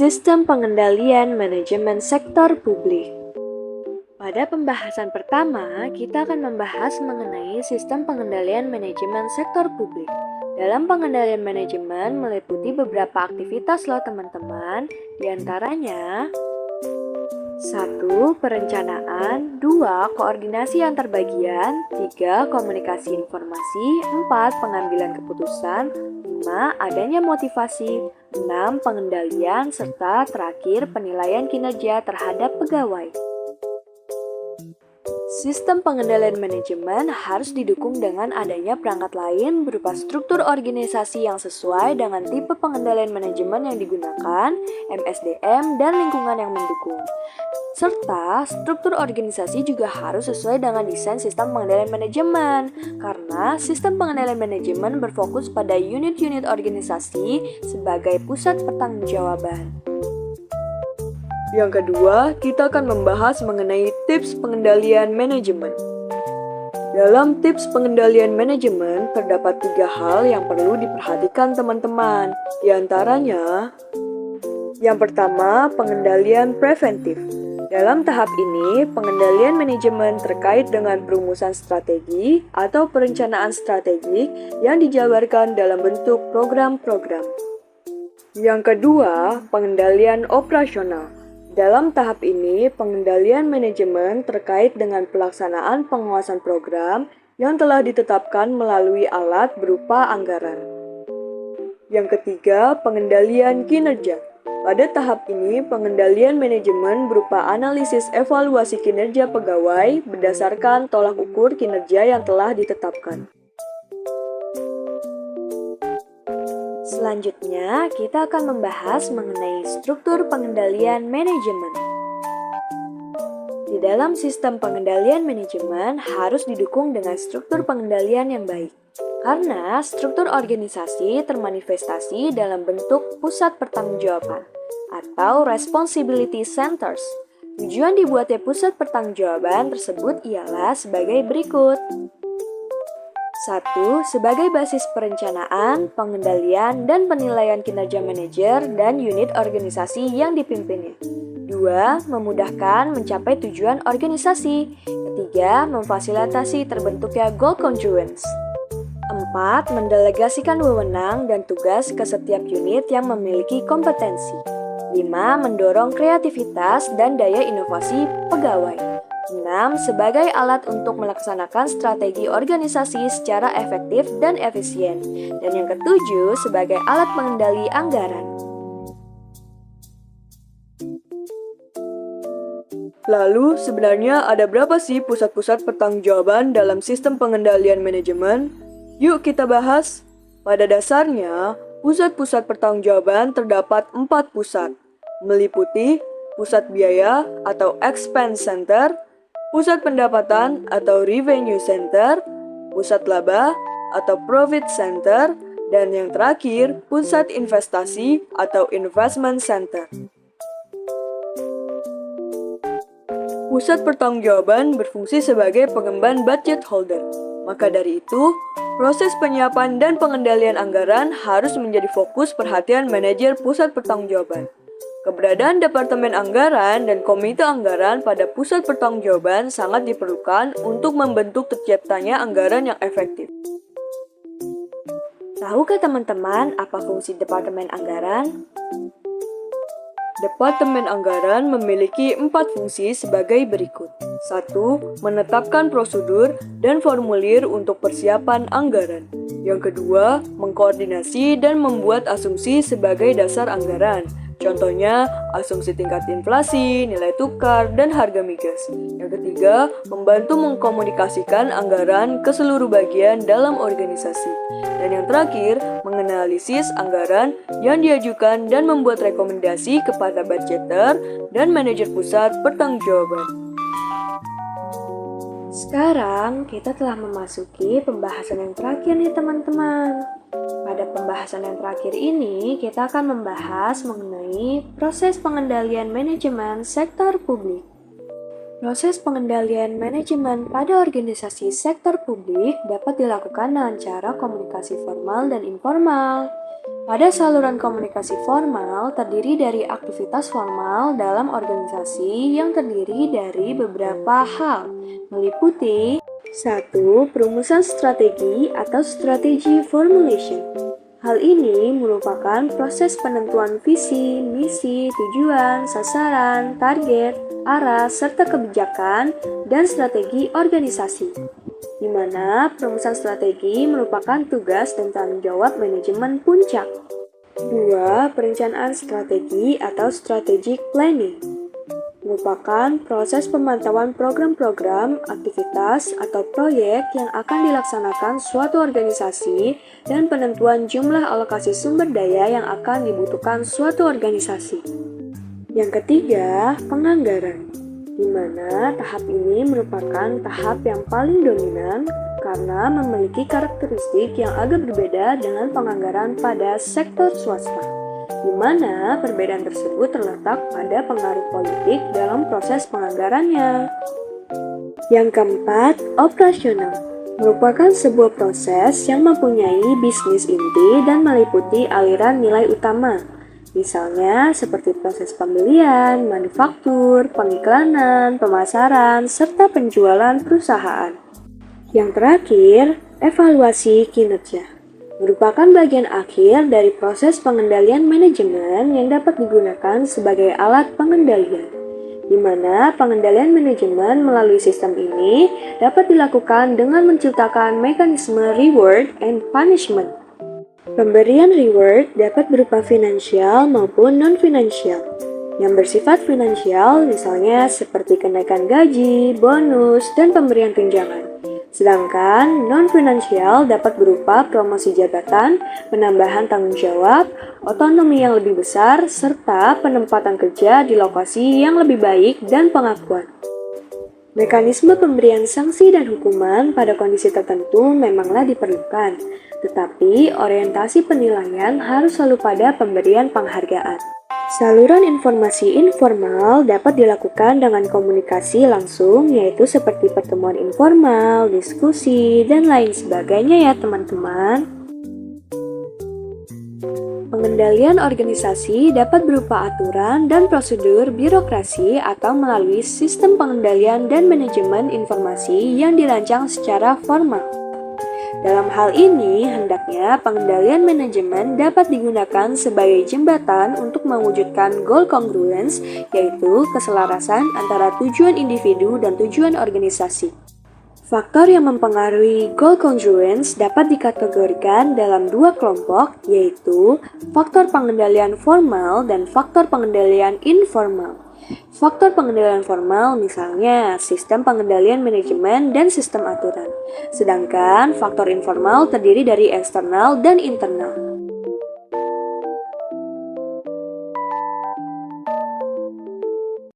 Sistem pengendalian manajemen sektor publik. Pada pembahasan pertama, kita akan membahas mengenai sistem pengendalian manajemen sektor publik. Dalam pengendalian manajemen meliputi beberapa aktivitas loh teman-teman, diantaranya 1. Perencanaan 2. Koordinasi antar bagian 3. Komunikasi informasi 4. Pengambilan keputusan 5. Adanya motivasi 6. Pengendalian serta terakhir penilaian kinerja terhadap pegawai. Sistem pengendalian manajemen harus didukung dengan adanya perangkat lain berupa struktur organisasi yang sesuai dengan tipe pengendalian manajemen yang digunakan, MSDM, dan lingkungan yang mendukung. Serta struktur organisasi juga harus sesuai dengan desain sistem pengendalian manajemen, karena sistem pengendalian manajemen berfokus pada unit-unit organisasi sebagai pusat pertanggungjawaban. Yang kedua, kita akan membahas mengenai tips pengendalian manajemen. Dalam tips pengendalian manajemen, terdapat 3 hal yang perlu diperhatikan teman-teman. Di antaranya, yang pertama, pengendalian preventif. Dalam tahap ini, pengendalian manajemen terkait dengan perumusan strategi atau perencanaan strategik yang dijabarkan dalam bentuk program-program. Yang kedua, pengendalian operasional. Dalam tahap ini, pengendalian manajemen terkait dengan pelaksanaan pengawasan program yang telah ditetapkan melalui alat berupa anggaran. Yang ketiga, pengendalian kinerja. Pada tahap ini, pengendalian manajemen berupa analisis evaluasi kinerja pegawai berdasarkan tolak ukur kinerja yang telah ditetapkan. Selanjutnya, kita akan membahas mengenai struktur pengendalian manajemen. Di dalam sistem pengendalian manajemen harus didukung dengan struktur pengendalian yang baik. Karena struktur organisasi termanifestasi dalam bentuk pusat pertanggungjawaban atau responsibility centers. Tujuan dibuatnya pusat pertanggungjawaban tersebut ialah sebagai berikut. 1. Sebagai basis perencanaan, pengendalian, dan penilaian kinerja manajer dan unit organisasi yang dipimpinnya. 2. Memudahkan mencapai tujuan organisasi. 3. Memfasilitasi terbentuknya goal congruence. 4. Mendelegasikan wewenang dan tugas ke setiap unit yang memiliki kompetensi. 5. Mendorong kreativitas dan daya inovasi pegawai. 6. Sebagai alat untuk melaksanakan strategi organisasi secara efektif dan efisien. Dan yang ketujuh, sebagai alat pengendali anggaran. Lalu, sebenarnya ada berapa sih pusat-pusat pertanggungjawaban dalam sistem pengendalian manajemen? Yuk kita bahas. Pada dasarnya, pusat-pusat pertanggungjawaban terdapat 4 pusat, meliputi pusat biaya atau expense center, pusat pendapatan atau revenue center, pusat laba atau profit center, dan yang terakhir, pusat investasi atau investment center. Pusat pertanggungjawaban berfungsi sebagai pengemban budget holder. Maka dari itu, proses penyiapan dan pengendalian anggaran harus menjadi fokus perhatian manajer pusat pertanggungjawaban. Keberadaan Departemen Anggaran dan Komite Anggaran pada pusat pertanggungjawaban sangat diperlukan untuk membentuk terciptanya anggaran yang efektif. Tahukah teman-teman apa fungsi Departemen Anggaran? Departemen Anggaran memiliki 4 fungsi sebagai berikut. 1. Menetapkan prosedur dan formulir untuk persiapan anggaran. Yang kedua, mengkoordinasi dan membuat asumsi sebagai dasar anggaran. Contohnya, asumsi tingkat inflasi, nilai tukar, dan harga migas. Yang ketiga, membantu mengkomunikasikan anggaran ke seluruh bagian dalam organisasi. Dan yang terakhir, menganalisis anggaran yang diajukan dan membuat rekomendasi kepada budgeter dan manajer pusat pertanggungjawaban. Sekarang kita telah memasuki pembahasan yang terakhir nih teman-teman. Pada pembahasan yang terakhir ini, kita akan membahas mengenai proses pengendalian manajemen sektor publik. Proses pengendalian manajemen pada organisasi sektor publik dapat dilakukan dengan cara komunikasi formal dan informal. Pada saluran komunikasi formal terdiri dari aktivitas formal dalam organisasi yang terdiri dari beberapa hal, meliputi 1. Perumusan strategi atau strategy formulation. Hal ini merupakan proses penentuan visi, misi, tujuan, sasaran, target, arah, serta kebijakan dan strategi organisasi, di mana perumusan strategi merupakan tugas dan tanggung jawab manajemen puncak. 2. Perencanaan strategi atau strategic planning merupakan proses pemantauan program-program, aktivitas, atau proyek yang akan dilaksanakan suatu organisasi dan penentuan jumlah alokasi sumber daya yang akan dibutuhkan suatu organisasi. Yang ketiga, penganggaran, di mana tahap ini merupakan tahap yang paling dominan karena memiliki karakteristik yang agak berbeda dengan penganggaran pada sektor swasta, di mana perbedaan tersebut terletak pada pengaruh politik dalam proses penganggarannya. Yang keempat, operasional, merupakan sebuah proses yang mempunyai bisnis inti dan meliputi aliran nilai utama, misalnya seperti proses pembelian, manufaktur, pengiklanan, pemasaran, serta penjualan perusahaan. Yang terakhir, evaluasi kinerja merupakan bagian akhir dari proses pengendalian manajemen yang dapat digunakan sebagai alat pengendalian, di mana pengendalian manajemen melalui sistem ini dapat dilakukan dengan menciptakan mekanisme reward and punishment. Pemberian reward dapat berupa finansial maupun non-finansial. Yang bersifat finansial misalnya seperti kenaikan gaji, bonus, dan pemberian tunjangan. Sedangkan non-finansial dapat berupa promosi jabatan, penambahan tanggung jawab, otonomi yang lebih besar, serta penempatan kerja di lokasi yang lebih baik dan pengakuan. Mekanisme pemberian sanksi dan hukuman pada kondisi tertentu memanglah diperlukan, tetapi orientasi penilaian harus selalu pada pemberian penghargaan. Saluran informasi informal dapat dilakukan dengan komunikasi langsung, yaitu seperti pertemuan informal, diskusi, dan lain sebagainya ya teman-teman. Pengendalian organisasi dapat berupa aturan dan prosedur birokrasi atau melalui sistem pengendalian dan manajemen informasi yang dirancang secara formal. Dalam hal ini, hendaknya pengendalian manajemen dapat digunakan sebagai jembatan untuk mewujudkan goal congruence, yaitu keselarasan antara tujuan individu dan tujuan organisasi. Faktor yang mempengaruhi goal congruence dapat dikategorikan dalam dua kelompok, yaitu faktor pengendalian formal dan faktor pengendalian informal. Faktor pengendalian formal misalnya sistem pengendalian manajemen dan sistem aturan. Sedangkan faktor informal terdiri dari eksternal dan internal.